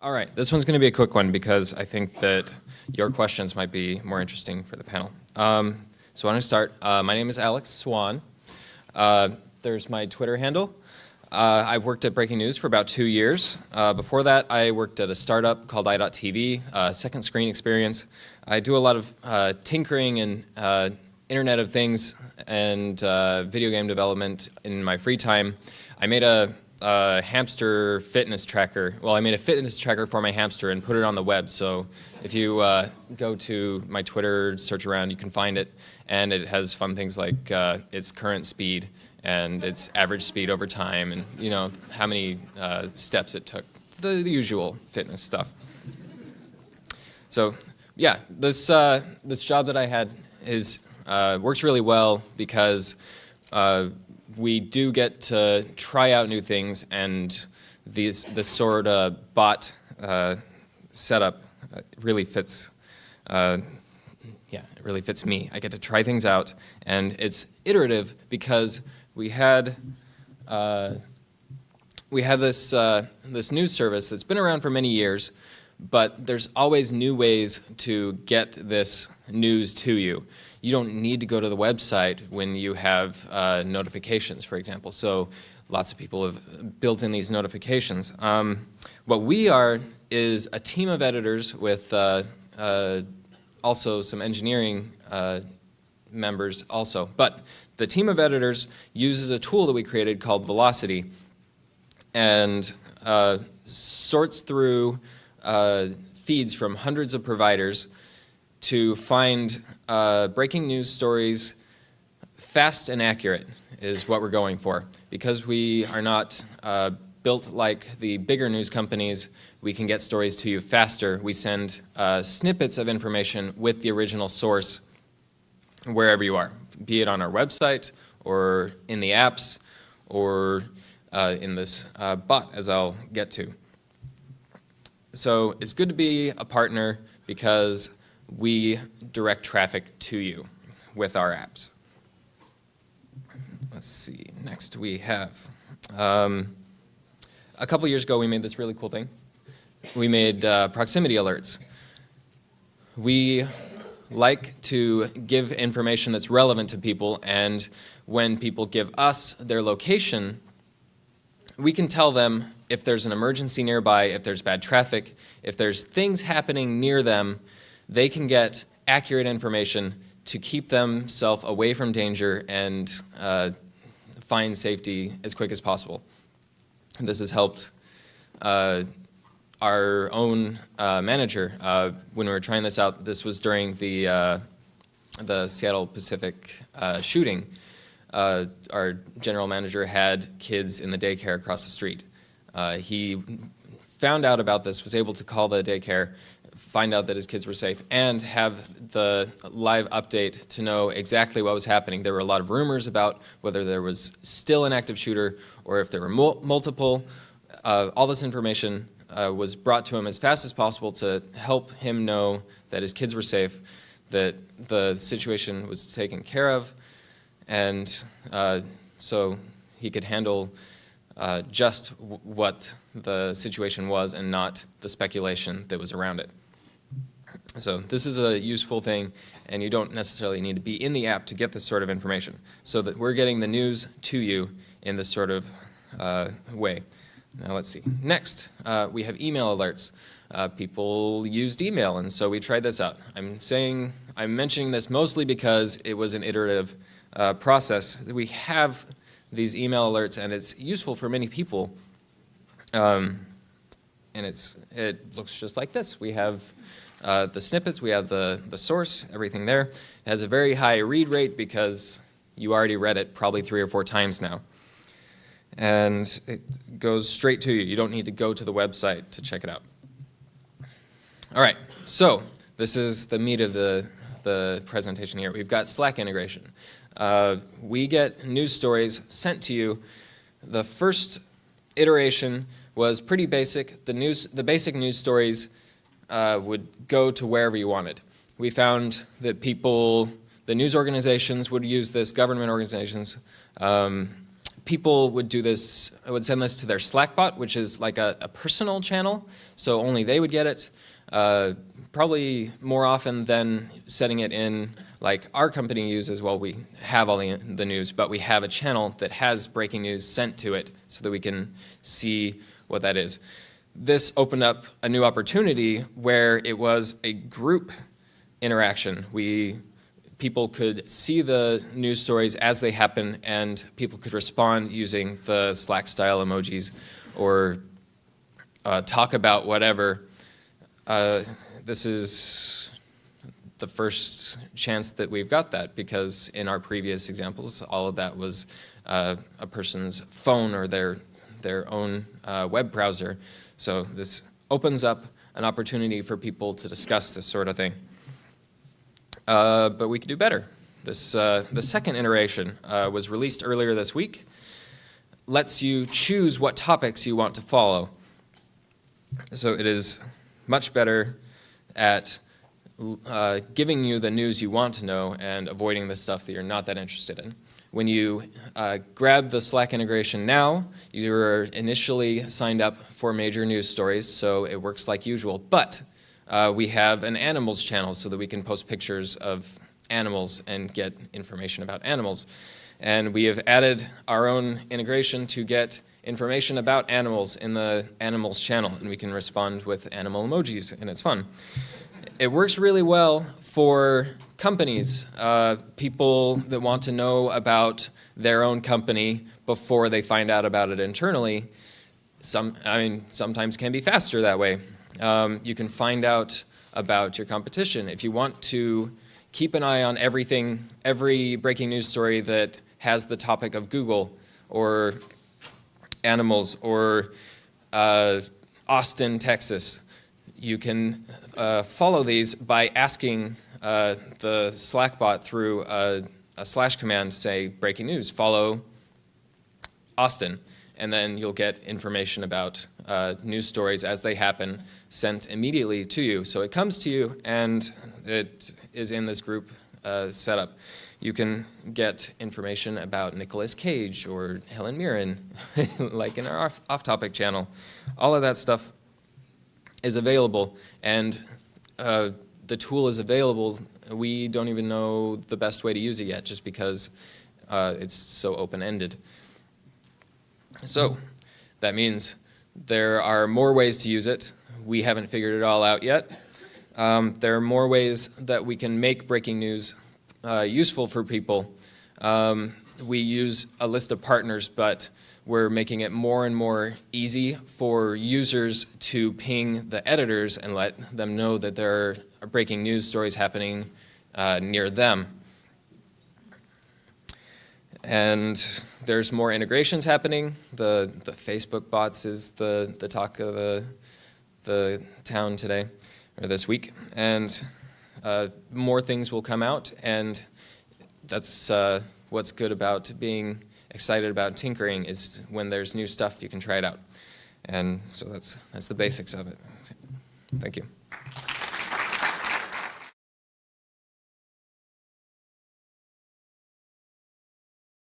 All right, this one's going to be a quick one because I think that your questions might be more interesting for the panel. So I'm going to start. My name is Alex Swan. There's my Twitter handle. I've worked at Breaking News for about 2 years. Before that, I worked at a startup called i.tv, second screen experience. I do a lot of tinkering and Internet of Things and video game development in my free time. I made a hamster fitness tracker. Well, I made a fitness tracker for my hamster and put it on the web. So if you go to my Twitter, search around, you can find it. And it has fun things like its current speed and its average speed over time, and how many steps it took. The usual fitness stuff. So yeah, this job that I had works really well because we do get to try out new things, and this sort of bot setup really fits. It really fits me. I get to try things out, and it's iterative because we have this news service that's been around for many years, but there's always new ways to get this news to you. You don't need to go to the website when you have notifications, for example. So lots of people have built in these notifications. What we are is a team of editors with also some engineering members also. But the team of editors uses a tool that we created called Velocity and sorts through feeds from hundreds of providers to find breaking news stories fast and accurate is what we're going for. Because we are not built like the bigger news companies, we can get stories to you faster. We send snippets of information with the original source wherever you are, be it on our website or in the apps or in this bot, as I'll get to. So it's good to be a partner because we direct traffic to you with our apps. Let's see, next we have, a couple years ago we made this really cool thing. We made proximity alerts. We like to give information that's relevant to people, and when people give us their location, we can tell them if there's an emergency nearby, if there's bad traffic, if there's things happening near them. They can get accurate information to keep themselves away from danger and find safety as quick as possible. This has helped our own manager when we were trying this out. This was during the Seattle Pacific shooting. Our general manager had kids in the daycare across the street. He found out about this, was able to call the daycare, find out that his kids were safe, and have the live update to know exactly what was happening. There were a lot of rumors about whether there was still an active shooter or if there were multiple. All this information was brought to him as fast as possible to help him know that his kids were safe, that the situation was taken care of, and so he could handle just what the situation was and not the speculation that was around it. So this is a useful thing, and you don't necessarily need to be in the app to get this sort of information. So that we're getting the news to you in this sort of way. Now let's see. Next, we have email alerts. People used email, and so we tried this out. I'm mentioning this mostly because it was an iterative process. We have these email alerts, and it's useful for many people. And it looks just like this. We have the snippets, we have the source, everything there. It has a very high read rate because you already read it probably 3 or 4 times now. And it goes straight to you. You don't need to go to the website to check it out. All right, so this is the meat of the presentation here. We've got Slack integration. We get news stories sent to you. The first iteration was pretty basic. The basic news stories would go to wherever you wanted. We found that the news organizations would use this, government organizations, people would do this, would send this to their Slack bot, which is like a personal channel, so only they would get it. Probably more often than setting it in like our company uses. Well, we have all the news, but we have a channel that has breaking news sent to it so that we can see what that is. This opened up a new opportunity where it was a group interaction. People could see the news stories as they happen, and people could respond using the Slack-style emojis or talk about whatever. This is the first chance that we've got that, because in our previous examples, all of that was a person's phone or their own web browser. So this opens up an opportunity for people to discuss this sort of thing. But we could do better. The second iteration was released earlier this week. Lets you choose what topics you want to follow. So it is much better at giving you the news you want to know and avoiding the stuff that you're not that interested in. When you grab the Slack integration now, you're initially signed up for major news stories, so it works like usual. But we have an animals channel so that we can post pictures of animals and get information about animals. And we have added our own integration to get information about animals in the animals channel, and we can respond with animal emojis, and it's fun. It works really well for companies, people that want to know about their own company before they find out about it internally. Sometimes can be faster that way. You can find out about your competition. If you want to keep an eye on every breaking news story that has the topic of Google or animals or Austin, Texas, you can follow these by asking the Slack bot through a slash command, say breaking news, follow Austin, and then you'll get information about news stories as they happen sent immediately to you. So it comes to you and it is in this group setup. You can get information about Nicolas Cage or Helen Mirren, like in our off-topic channel. All of that stuff is available, and the tool is available. We don't even know the best way to use it yet, just because it's so open-ended. So that means there are more ways to use it. We haven't figured it all out yet. There are more ways that we can make breaking news useful for people. We use a list of partners, but we're making it more and more easy for users to ping the editors and let them know that there are breaking news stories happening near them. And there's more integrations happening. The Facebook bots is the talk of the town today, or this week. And more things will come out, and that's what's good about being excited about tinkering, is when there's new stuff you can try it out. And so that's the basics of it. Thank you.